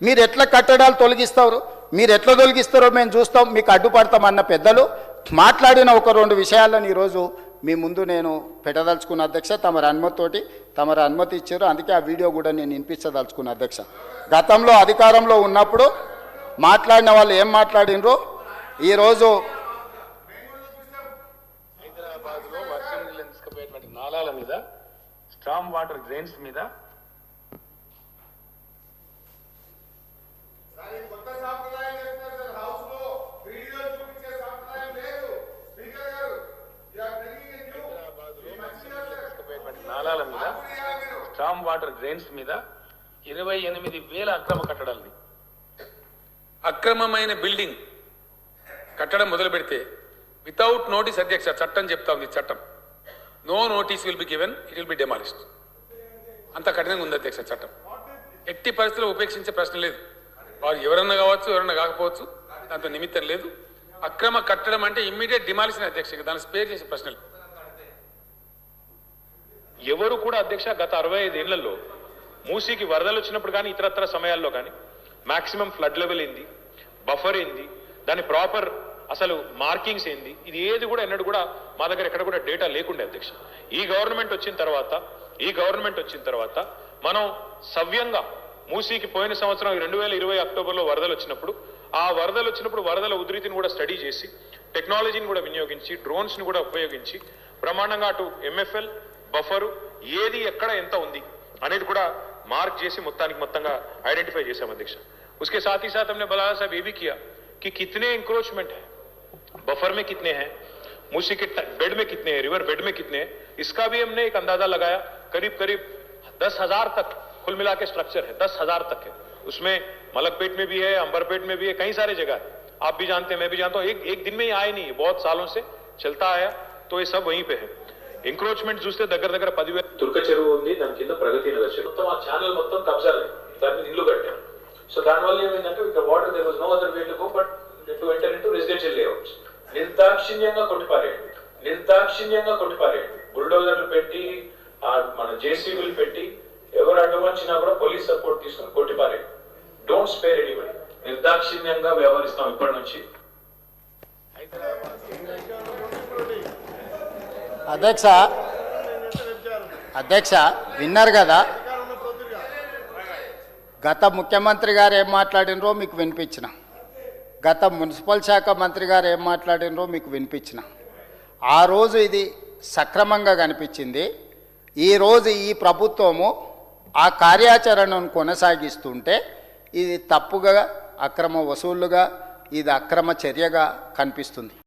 మీరు ఎట్లా కట్టడాలు తొలగిస్తారు, మీరు ఎట్లా తొలగిస్తారో మేము చూస్తాం, మీకు అడ్డుపడతామన్న పెద్దలు మాట్లాడిన ఒక 2 విషయాలను ఈరోజు మీ ముందు నేను పెట్టదలుచుకున్న అధ్యక్ష. తమరు అనుమతి ఇచ్చారు, అందుకే ఆ వీడియో కూడా నేను వినిపించదలుచుకున్న అధ్యక్ష. గతంలో అధికారంలో ఉన్నప్పుడు మాట్లాడిన వాళ్ళు ఏం మాట్లాడినరో ఈరోజు హైదరాబాద్లో వర్షం నీళ్ళు తీసుకుపోయేటువంటి నాలాల మీద, స్ట్రామ్ వాటర్ డ్రైన్స్ మీద నాలాల మీద, స్ట్రామ్ వాటర్ డ్రైన్స్ మీద 28,000 అక్రమ కట్టడాలని, అక్రమమైన బిల్డింగ్ కట్టడం మొదలు పెడితే వితౌట్ నోటీస్ అధ్యక్ష, చట్టం చెప్తా ఉంది, చట్టం no notice will be given, it will be demolished. అంత కఠినంగా ఉంది అధ్యక్ష చట్టం. ఎట్టి పరిస్థితుల్లో ఉపేక్షించే ప్రశ్న లేదు. వారు ఎవరన్నా కావచ్చు, ఎవరన్నా కాకపోవచ్చు, దాంతో నిమిత్తం లేదు. అక్రమ కట్టడం అంటే ఇమ్మీడియట్ డిమాలిషన్ అధ్యక్ష, దాన్ని స్పేర్ చేసే ప్రశ్నలు ఎవరు కూడా అధ్యక్ష. గత 65 ఏళ్లలో మూసీకి వరదలు వచ్చినప్పుడు కానీ ఇతరత్ర సమయాల్లో కానీ మాక్సిమం ఫ్లడ్ లెవెల్ ఏంది, బఫర్ ఏంది, దాని ప్రాపర్ అసలు మార్కింగ్స్ ఏంది, ఇది ఏది కూడా ఎన్నడూ కూడా మా దగ్గర ఎక్కడ కూడా డేటా లేకుండే అధ్యక్ష. ఈ గవర్నమెంట్ వచ్చిన తర్వాత మనం సవ్యంగా మూసీకి పోయిన సంవత్సరం 2020 అక్టోబర్లో వరదలు వచ్చినప్పుడు వరదల ఉధృతిని కూడా స్టడీ చేసి, టెక్నాలజీని కూడా వినియోగించి, డ్రోన్స్ని కూడా ఉపయోగించి బ్రహ్మాండంగా అటు ఎంఎఫ్ఎల్ బఫరు ఏది ఎక్కడ ఎంత ఉంది అనేది కూడా మార్క్ చేసి మొత్తంగా ఐడెంటిఫై చేశాం అధ్యక్ష. उसके साथ ही साथ हमने बलाला साहब ये भी किया कि कितने इंक्रोचमेंट है, बफर में कितने हैं, मूसी के बेड में कितने हैं, रिवर बेड में कितने हैं, इसका भी हमने एक अंदाजा लगाया. करीब 10,000 तक कुल मिला के स्ट्रक्चर है, 10,000 तक है. उसमें मलकपेट में भी है, अंबरपेट में भी है, कई सारे जगह है. आप भी जानते हैं, मैं भी जानता हूं. एक दिन में ही आए नहीं है, बहुत सालों से चलता आया, तो ये सब वहीं पे है. ఎంక్రోచ్మెంట్ చూస్తే దగ్గర 10,000. తుర్క చెరువు ఉంది, దాని కింద ప్రగతి నగర్ చెరువు, మొత్తం ఆ ఛానల్ మొత్తం కబ్జాలే, దాని మీద ఇల్లు కట్టాం. సో దానివల్ల ఏమైందంటే ఇక్కడ water there was no other way to go but to enter into residential layouts. నిర్దాక్షిణ్యంగా కొట్టిపారేయండి, బుల్డోజర్లు పెట్టి, మన జేసీబీలు పెట్టి, ఎవరు అడ్డు వచ్చినా కూడా పోలీస్ సపోర్ట్ తీసుకుని కొట్టిపారేయండి. Don't spare anybody. నిర్దాక్షిణ్యంగా వ్యవహరిస్తాం ఇప్పటి నుంచి. అధ్యక్ష విన్నారు కదా, గత ముఖ్యమంత్రి గారు ఏం మాట్లాడినరో మీకు వినిపించిన, గత మున్సిపల్ శాఖ మంత్రి గారు ఏం మాట్లాడినరో మీకు వినిపించిన. ఆ రోజు ఇది సక్రమంగా కనిపించింది. ఈరోజు ఈ ప్రభుత్వము ఆ కార్యాచరణను కొనసాగిస్తుంటే ఇది తప్పుగా, అక్రమ వసూళ్లుగా, ఇది అక్రమ చర్యగా కనిపిస్తుంది.